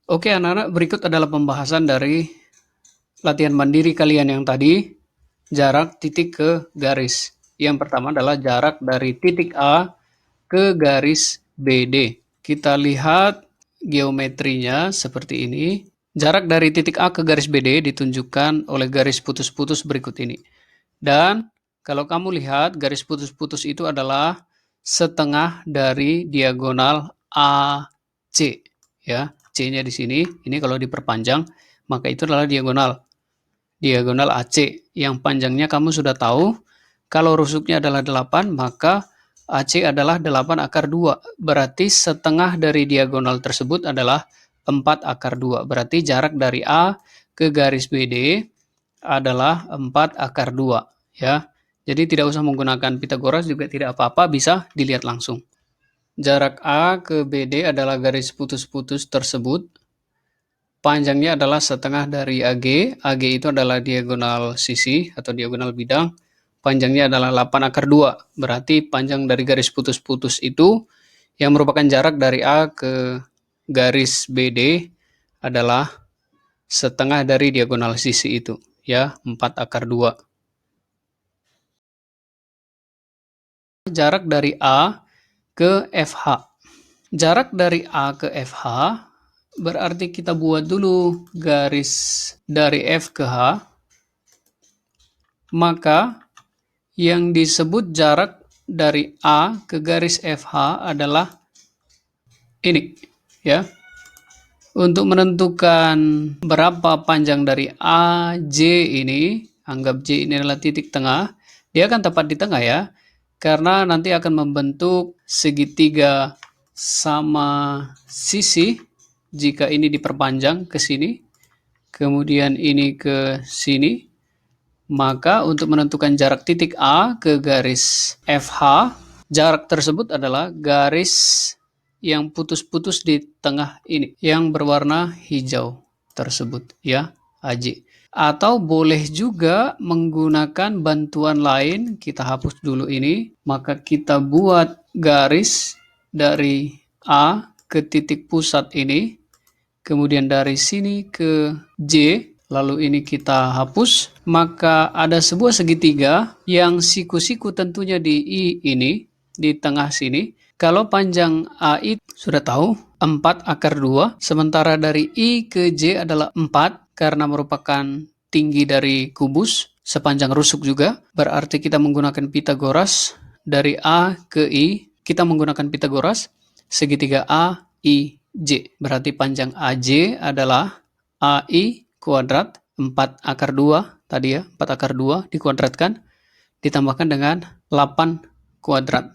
Oke anak-anak, berikut adalah pembahasan dari latihan mandiri kalian yang tadi, jarak titik ke garis. Yang pertama adalah jarak dari titik A ke garis BD. Kita lihat geometrinya seperti ini. Jarak dari titik A ke garis BD ditunjukkan oleh garis putus-putus berikut ini. Dan kalau kamu lihat, garis putus-putus itu adalah setengah dari diagonal AC. Ya, C-nya di sini. Ini kalau diperpanjang, maka itu adalah diagonal AC. Yang panjangnya kamu sudah tahu. Kalau rusuknya adalah 8, maka AC adalah 8 akar 2. Berarti setengah dari diagonal tersebut adalah 4 akar 2. Berarti jarak dari A ke garis BD adalah 4 akar 2. Ya. Jadi tidak usah menggunakan Pitagoras juga tidak apa-apa, bisa dilihat langsung. Jarak A ke BD adalah garis putus-putus tersebut. Panjangnya adalah setengah dari AG. AG itu adalah diagonal sisi atau diagonal bidang. Panjangnya adalah 8 akar 2. Berarti panjang dari garis putus-putus itu yang merupakan jarak dari A ke garis BD adalah setengah dari diagonal sisi itu. Ya, 4 akar 2. Jarak dari A ke FH. Jarak dari A ke FH berarti kita buat dulu garis dari F ke H, maka yang disebut jarak dari A ke garis FH adalah ini, ya. Untuk menentukan berapa panjang dari AJ ini, anggap J ini adalah titik tengah, dia akan tepat di tengah ya, karena nanti akan membentuk segitiga sama sisi jika ini diperpanjang ke sini, kemudian ini ke sini. Maka untuk menentukan jarak titik A ke garis FH, jarak tersebut adalah garis yang putus-putus di tengah ini, yang berwarna hijau tersebut, ya, AJ. Atau boleh juga menggunakan bantuan lain, kita hapus dulu ini, maka kita buat garis dari A ke titik pusat ini, kemudian dari sini ke J, lalu ini kita hapus, maka ada sebuah segitiga yang siku-siku tentunya di I ini, di tengah sini. Kalau panjang AI sudah tahu, 4 akar 2, sementara dari I ke J adalah 4, karena merupakan tinggi dari kubus, sepanjang rusuk juga, berarti kita menggunakan Pitagoras, dari A ke I, kita menggunakan Pitagoras, segitiga A, I, J. Berarti panjang AJ adalah AI kuadrat 4 akar 2 tadi ya, 4 akar 2 dikuadratkan ditambahkan dengan 8 kuadrat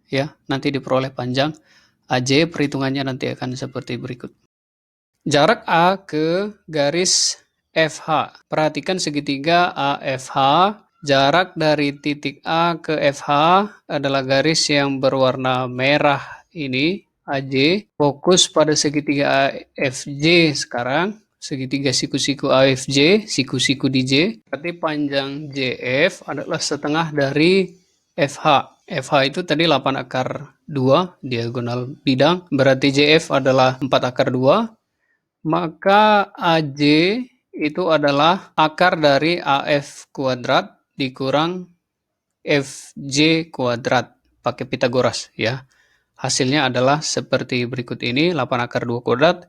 ya, nanti diperoleh panjang AJ. Perhitungannya nanti akan seperti berikut. Jarak A ke garis FH. Perhatikan segitiga AFH. Jarak dari titik A ke FH adalah garis yang berwarna merah ini, AJ. Fokus pada segitiga AFJ sekarang. Segitiga siku-siku AFJ, siku-siku di J. Berarti panjang JF adalah setengah dari FH. FH itu tadi 8 akar 2, diagonal bidang. Berarti JF adalah 4 akar 2. Maka AJ itu adalah akar dari AF kuadrat dikurang FJ kuadrat. Pakai Pitagoras ya. Hasilnya adalah seperti berikut ini, 8 akar 2 kuadrat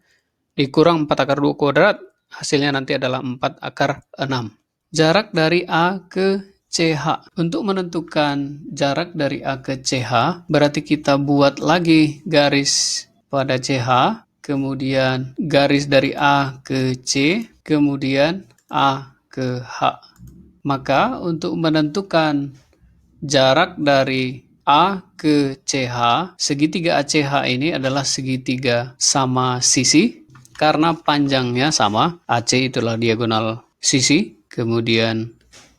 dikurang 4 akar 2 kuadrat, hasilnya nanti adalah 4 akar 6. Jarak dari A ke CH. Untuk menentukan jarak dari A ke CH, berarti kita buat lagi garis pada CH, kemudian garis dari A ke C, kemudian A ke H. Maka untuk menentukan jarak dari A ke CH, segitiga ACH ini adalah segitiga sama sisi, karena panjangnya sama, AC itulah diagonal sisi, kemudian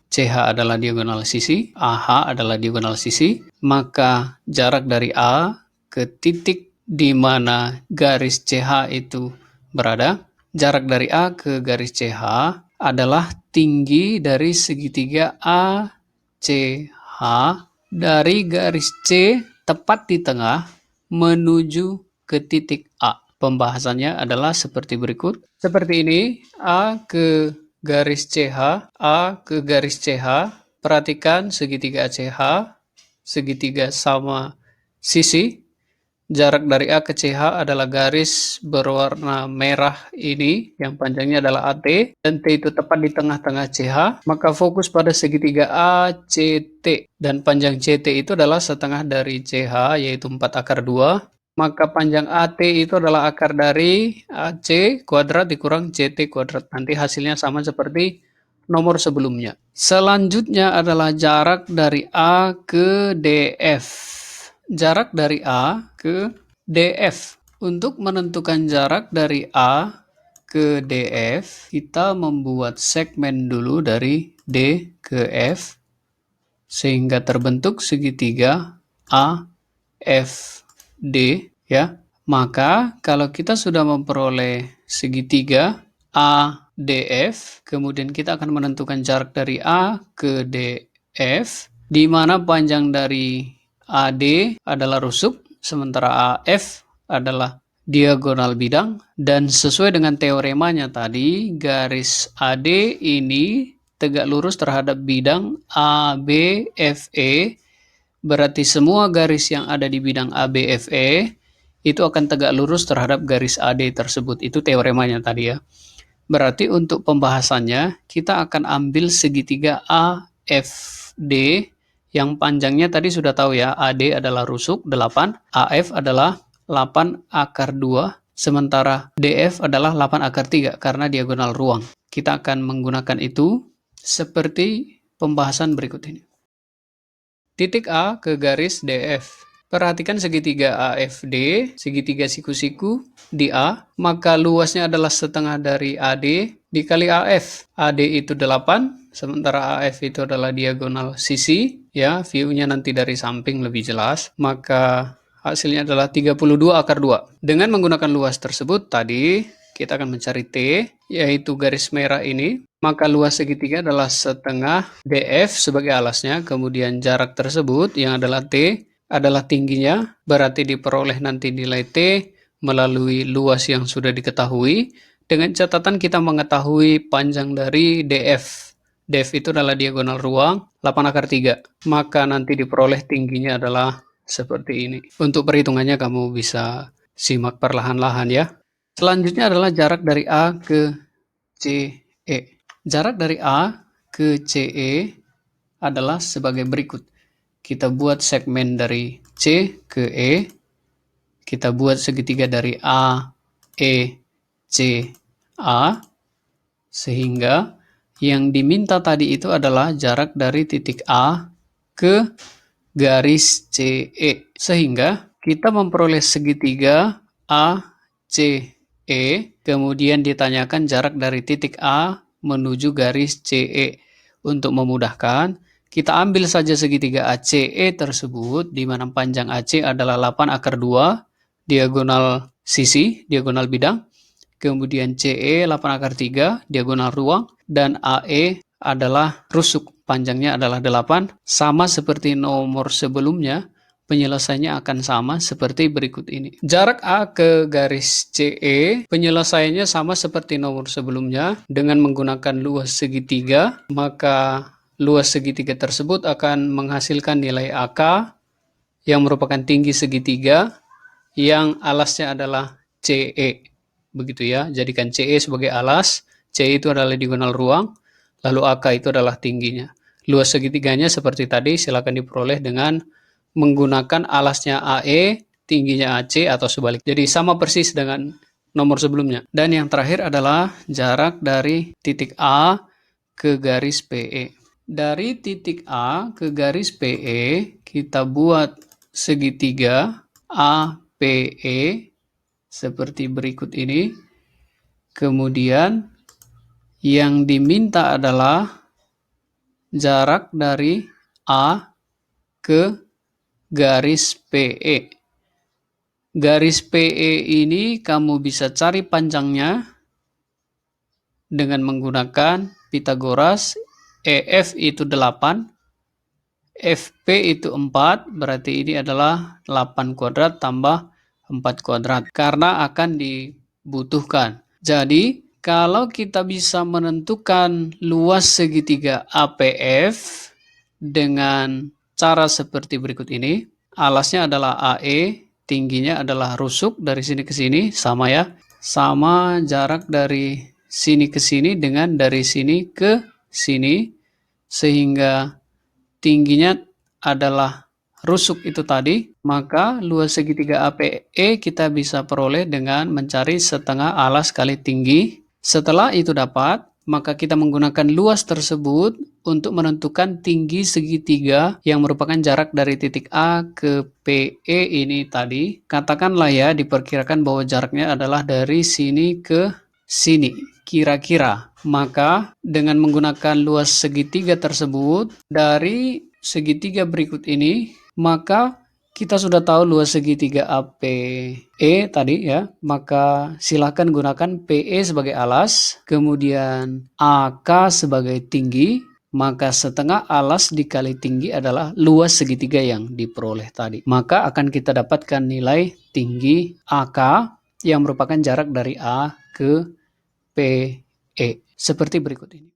CH adalah diagonal sisi, AH adalah diagonal sisi, maka jarak dari A ke titik di mana garis CH itu berada, jarak dari A ke garis CH adalah tinggi dari segitiga ACH dari garis C tepat di tengah menuju ke titik A. pembahasannya adalah seperti berikut. Seperti ini, A ke garis CH, A ke garis CH, perhatikan segitiga ACH, segitiga sama sisi. Jarak dari A ke CH adalah garis berwarna merah ini, yang panjangnya adalah AT, dan T itu tepat di tengah-tengah CH. Maka fokus pada segitiga ACT, dan panjang CT itu adalah setengah dari CH, yaitu 4 akar 2. Maka panjang AT itu adalah akar dari AC kuadrat dikurang CT kuadrat. Nanti hasilnya sama seperti nomor sebelumnya. Selanjutnya adalah jarak dari A ke DF. Jarak dari A ke DF. Untuk menentukan jarak dari A ke DF, kita membuat segmen dulu dari D ke F, sehingga terbentuk segitiga AFD, ya. Maka kalau kita sudah memperoleh segitiga ADF, kemudian kita akan menentukan jarak dari A ke DF, di mana panjang dari AD adalah rusuk, sementara AF adalah diagonal bidang, dan sesuai dengan teoremanya tadi, garis AD ini tegak lurus terhadap bidang ABFE, berarti semua garis yang ada di bidang ABFE itu akan tegak lurus terhadap garis AD tersebut. Itu teoremanya tadi ya. Berarti untuk pembahasannya, kita akan ambil segitiga AFD yang panjangnya tadi sudah tahu ya, AD adalah rusuk 8, AF adalah 8 akar 2, sementara DF adalah 8 akar 3 karena diagonal ruang. Kita akan menggunakan itu seperti pembahasan berikut ini. Titik A ke garis DF. Perhatikan segitiga AFD, segitiga siku-siku di A, maka luasnya adalah setengah dari AD dikali AF. AD itu 8, sementara AF itu adalah diagonal sisi, ya, view-nya nanti dari samping lebih jelas, maka hasilnya adalah 32 akar 2. Dengan menggunakan luas tersebut tadi, kita akan mencari T, yaitu garis merah ini, maka luas segitiga adalah setengah DF sebagai alasnya, kemudian jarak tersebut yang adalah T, adalah tingginya, berarti diperoleh nanti nilai T melalui luas yang sudah diketahui, dengan catatan kita mengetahui panjang dari DF. DF itu adalah diagonal ruang, 8 akar 3. Maka nanti diperoleh tingginya adalah seperti ini. Untuk perhitungannya kamu bisa simak perlahan-lahan ya. Selanjutnya adalah jarak dari A ke CE. Jarak dari A ke CE adalah sebagai berikut. Kita buat segmen dari C ke E, kita buat segitiga dari A, E, C, A, sehingga yang diminta tadi itu adalah jarak dari titik A ke garis CE. Sehingga kita memperoleh segitiga A, C, E, kemudian ditanyakan jarak dari titik A menuju garis CE. Untuk memudahkan, kita ambil saja segitiga ACE tersebut, di mana panjang AC adalah 8 akar 2, diagonal sisi, diagonal bidang. Kemudian CE 8 akar 3, diagonal ruang. Dan AE adalah rusuk, panjangnya adalah 8. Sama seperti nomor sebelumnya, penyelesaiannya akan sama seperti berikut ini. Jarak A ke garis CE, penyelesaiannya sama seperti nomor sebelumnya. Dengan menggunakan luas segitiga, maka luas segitiga tersebut akan menghasilkan nilai AK yang merupakan tinggi segitiga yang alasnya adalah CE. Begitu ya, jadikan CE sebagai alas, CE itu adalah diagonal ruang, lalu AK itu adalah tingginya. Luas segitiganya seperti tadi silakan diperoleh dengan menggunakan alasnya AE, tingginya AC atau sebalik. Jadi sama persis dengan nomor sebelumnya. Dan yang terakhir adalah jarak dari titik A ke garis PE. Dari titik A ke garis PE, kita buat segitiga APE seperti berikut ini. Kemudian yang diminta adalah jarak dari A ke garis PE. Garis PE ini kamu bisa cari panjangnya dengan menggunakan Pitagoras. EF itu 8, FP itu 4, berarti ini adalah 8 kuadrat tambah 4 kuadrat karena akan dibutuhkan. Jadi, kalau kita bisa menentukan luas segitiga APF dengan cara seperti berikut ini, alasnya adalah AE, tingginya adalah rusuk dari sini ke sini, sama ya. Sama jarak dari sini ke sini dengan dari sini ke sini, sehingga tingginya adalah rusuk itu tadi, maka luas segitiga APE kita bisa peroleh dengan mencari setengah alas kali tinggi. Setelah itu dapat, maka kita menggunakan luas tersebut untuk menentukan tinggi segitiga yang merupakan jarak dari titik A ke PE ini tadi. Katakanlah ya, diperkirakan bahwa jaraknya adalah dari sini ke sini, kira-kira. Maka dengan menggunakan luas segitiga tersebut, dari segitiga berikut ini, maka kita sudah tahu luas segitiga APE tadi ya, maka silakan gunakan PE sebagai alas, kemudian AK sebagai tinggi, maka setengah alas dikali tinggi adalah luas segitiga yang diperoleh tadi. Maka akan kita dapatkan nilai tinggi AK yang merupakan jarak dari A ke PE. Seperti berikut ini.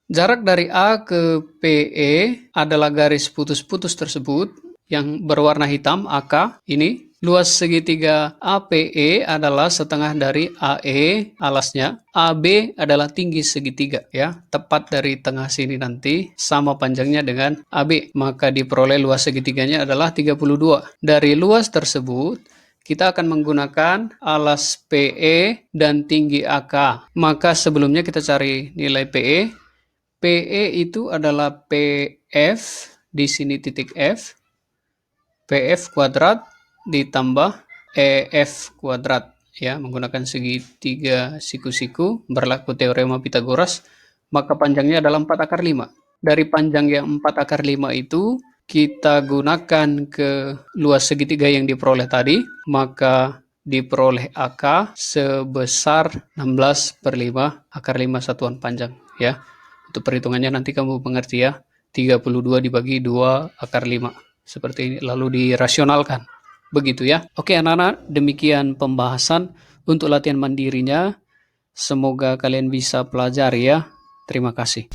Jarak dari A ke PE adalah garis putus-putus tersebut yang berwarna hitam AK ini. Luas segitiga APE adalah setengah dari AE alasnya. AB adalah tinggi segitiga ya, tepat dari tengah sini nanti sama panjangnya dengan AB. Maka diperoleh luas segitiganya adalah 32. Dari luas tersebut kita akan menggunakan alas PE dan tinggi AK. Maka sebelumnya kita cari nilai PE. PE itu adalah PF, di sini titik F, PF kuadrat ditambah EF kuadrat. Ya, menggunakan segitiga siku-siku, berlaku teorema Pitagoras, maka panjangnya adalah 4 akar 5. Dari panjang yang 4 akar 5 itu, kita gunakan ke luas segitiga yang diperoleh tadi, maka diperoleh AK sebesar 16/5 akar 5 satuan panjang ya. Untuk perhitungannya nanti kamu mengerti ya. 32 dibagi 2 akar 5. Seperti ini lalu dirasionalkan. Begitu ya. Oke anak-anak, demikian pembahasan untuk latihan mandirinya. Semoga kalian bisa pelajari ya. Terima kasih.